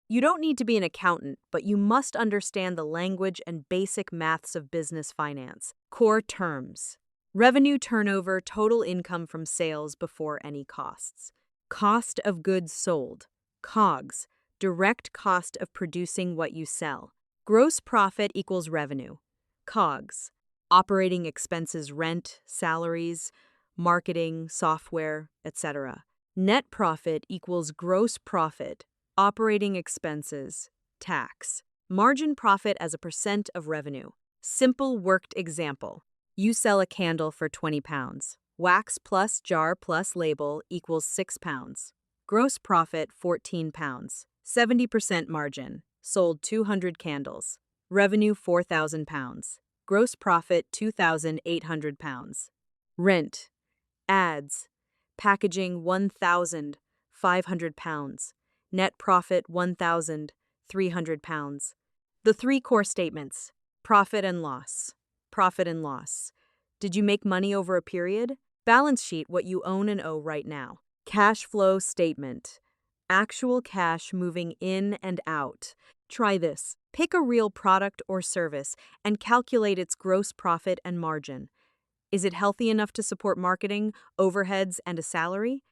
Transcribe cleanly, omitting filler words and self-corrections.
You don't need to be an accountant, but you must understand the language and basic maths of business finance. Core terms: revenue turnover, total income from sales before any costs. Cost of goods sold, COGS, direct cost of producing what you sell. Gross profit equals revenue. COGS, operating expenses, rent, salaries, marketing, software, etc. Net profit equals gross profit, operating expenses, tax. Margin profit as a percent of revenue. Simple worked example. You sell a candle for 20 pounds. Wax plus jar plus label equals 6 pounds. Gross profit 14 pounds. 70% margin. Sold 200 candles. Revenue 4,000 pounds. Gross profit 2,800 pounds. Rent, ads, packaging 1,500 pounds. Net profit 1,300 pounds. The three core statements: profit and loss. Profit and loss. Did you make money over a period? Balance sheet, what you own and owe right now. Cash flow statement. Actual cash moving in and out. Try this. Pick a real product or service and calculate its gross profit and margin. Is it healthy enough to support marketing, overheads, and a salary?